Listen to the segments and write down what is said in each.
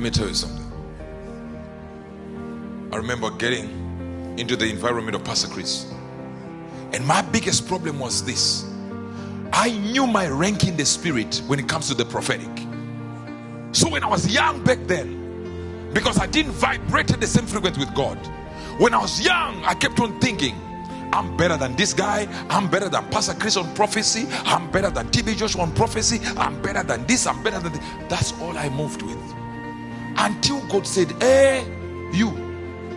me tell you something. I remember getting into the environment of Pastor Chris, and my biggest problem was this: I knew my rank in the spirit when it comes to the prophetic. So when I was young back then, because I didn't vibrate at the same frequency with God, when I was young, I kept on thinking, I'm better than this guy, I'm better than Pastor Chris on prophecy, I'm better than TB Joshua on prophecy, I'm better than this, I'm better than this. That's all I moved with. Until God said, hey, you,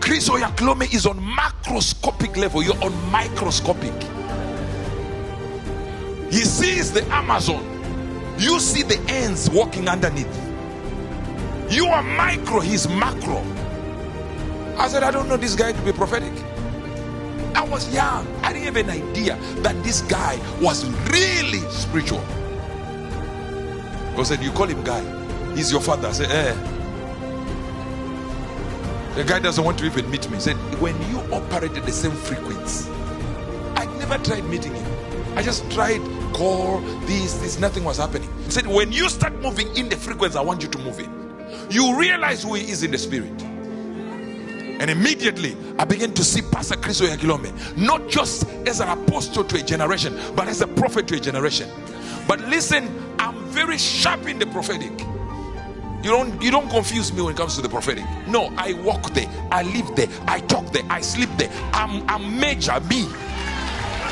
Chris Oyaklome is on macroscopic level, you're on microscopic. He sees the Amazon, you see the ants walking underneath. You are micro, he's macro. I said, I don't know this guy to be prophetic. I was young, I didn't have an idea that this guy was really spiritual. God said, you call him guy, he's your father. I said, the guy doesn't want to even meet me. He said, when you operate at the same frequency, I never tried meeting him. I just tried call, this, nothing was happening. He said, when you start moving in the frequency I want you to move in, you realize who he is in the spirit. And immediately I began to see Pastor Chris Oyakhilome not just as an apostle to a generation, but as a prophet to a generation. But listen, I'm very sharp in the prophetic. You don't confuse me when it comes to the prophetic. No, I walk there, I live there, I talk there, I sleep there. I'm major, me.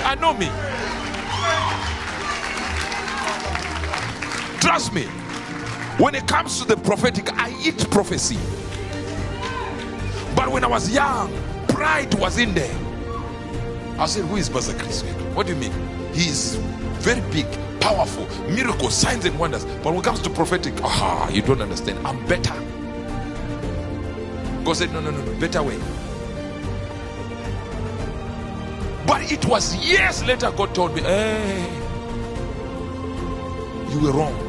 I know me. Trust me. When it comes to the prophetic, I eat prophecy. But when I was young, pride was in there. I said, who is Pastor Chris? What do you mean? He is very big, powerful, miracles, signs and wonders. But when it comes to prophetic, you don't understand. I'm better. God said, no, better way. But it was years later God told me, hey, you were wrong.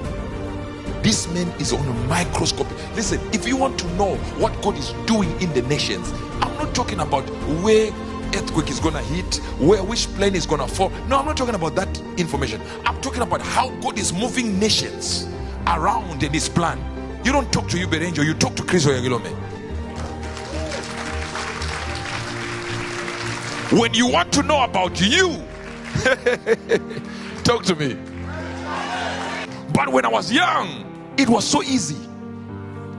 This man is on a microscope. Listen, if you want to know what God is doing in the nations, I'm not talking about where earthquake is gonna hit, which plane is gonna fall. No, I'm not talking about that information. I'm talking about how God is moving nations around in his plan. You don't talk to Uebert Angel, you talk to Chris Oyakhilome. When you want to know about you, talk to me. But when I was young, it was so easy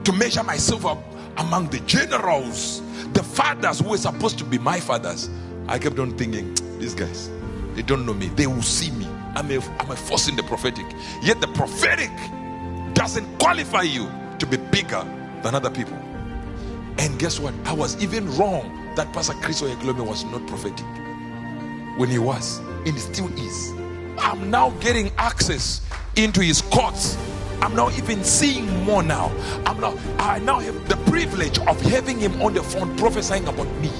to measure myself up among the generals, the fathers who were supposed to be my fathers. I kept on thinking, these guys, they don't know me, they will see me. I'm a force in the prophetic. Yet the prophetic doesn't qualify you to be bigger than other people. And guess what? I was even wrong that Pastor Chris Oyakhilome was not prophetic when he was, and he still is. I'm now getting access into his courts. I'm now even seeing more now. I now have the privilege of having him on the phone prophesying about me,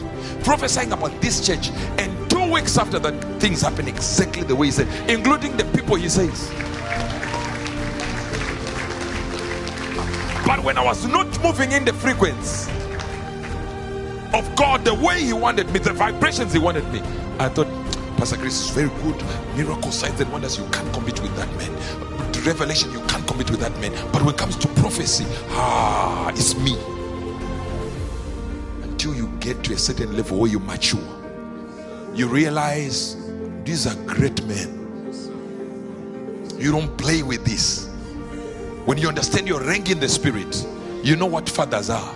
prophesying about this church, and 2 weeks after that, things happen exactly the way he said, including the people he says. But when I was not moving in the frequency of God the way he wanted me, the vibrations he wanted me, I thought, Pastor Chris is very good. Miracle, signs and wonders, you can't compete with that man. Revelation, you can't compete with that man. But when it comes to prophecy, it's me. Until you get to a certain level where you mature, you realize these are great men. You don't play with this. When you understand your rank in the spirit, you know what fathers are.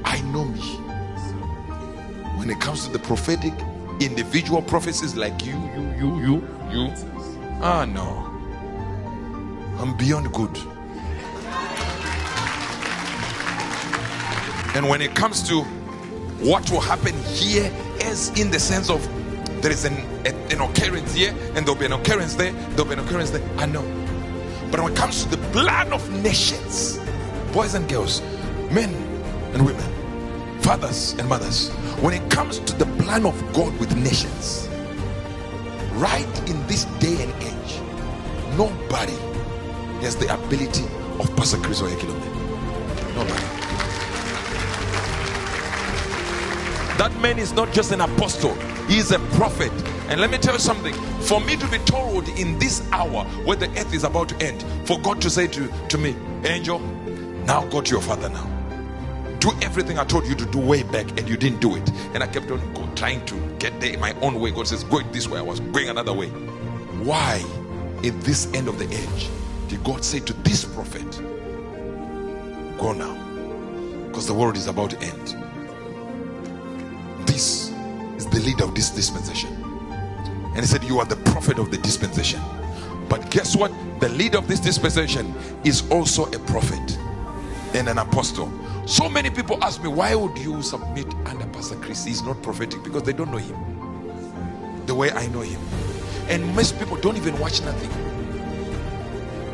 I know me. When it comes to the prophetic, individual prophecies like you. No. I'm beyond good. And when it comes to what will happen here, as in the sense of there is an occurrence here, and there'll be an occurrence there, there'll be an occurrence there, I know. But when it comes to the plan of nations, boys and girls, men and women, fathers and mothers, when it comes to the plan of God with nations, right in this day and age, nobody has the ability of Pastor Chris Oyakhilome. Nobody. That man is not just an apostle, he is a prophet. And let me tell you something, for me to be told in this hour where the earth is about to end, for God to say to me, Angel, now go to your father now. Do everything I told you to do way back, and you didn't do it. And I kept on trying to get there in my own way. God says, go this way. I was going another way. Why, in this end of the age, did God say to this prophet, go now? Because the world is about to end. This is the leader of this dispensation. And he said, you are the prophet of the dispensation. But guess what? The leader of this dispensation is also a prophet and an apostle. So many people ask me, why would you submit under Pastor Chris? He's not prophetic, because they don't know him the way I know him. And most people don't even watch nothing,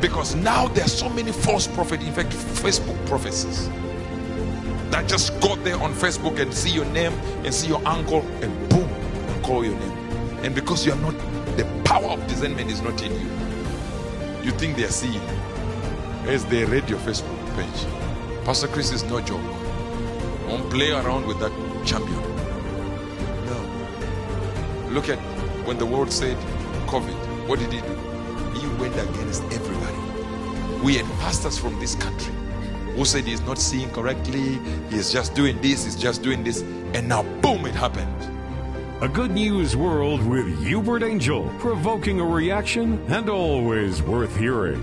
because now there are so many false prophets, in fact Facebook prophecies, that just go there on Facebook and see your name and see your uncle and boom, call your name. And because you are not, the power of discernment is not in you, you think they are seeing you as they read your Facebook page. Pastor Chris is no joke. Don't play around with that champion. No. Look at when the world said COVID, what did he do? He went against everybody. We had pastors from this country who said he's not seeing correctly, he's just doing this, he's just doing this, and now boom, it happened. A good news world with Uebert Angel, provoking a reaction and always worth hearing.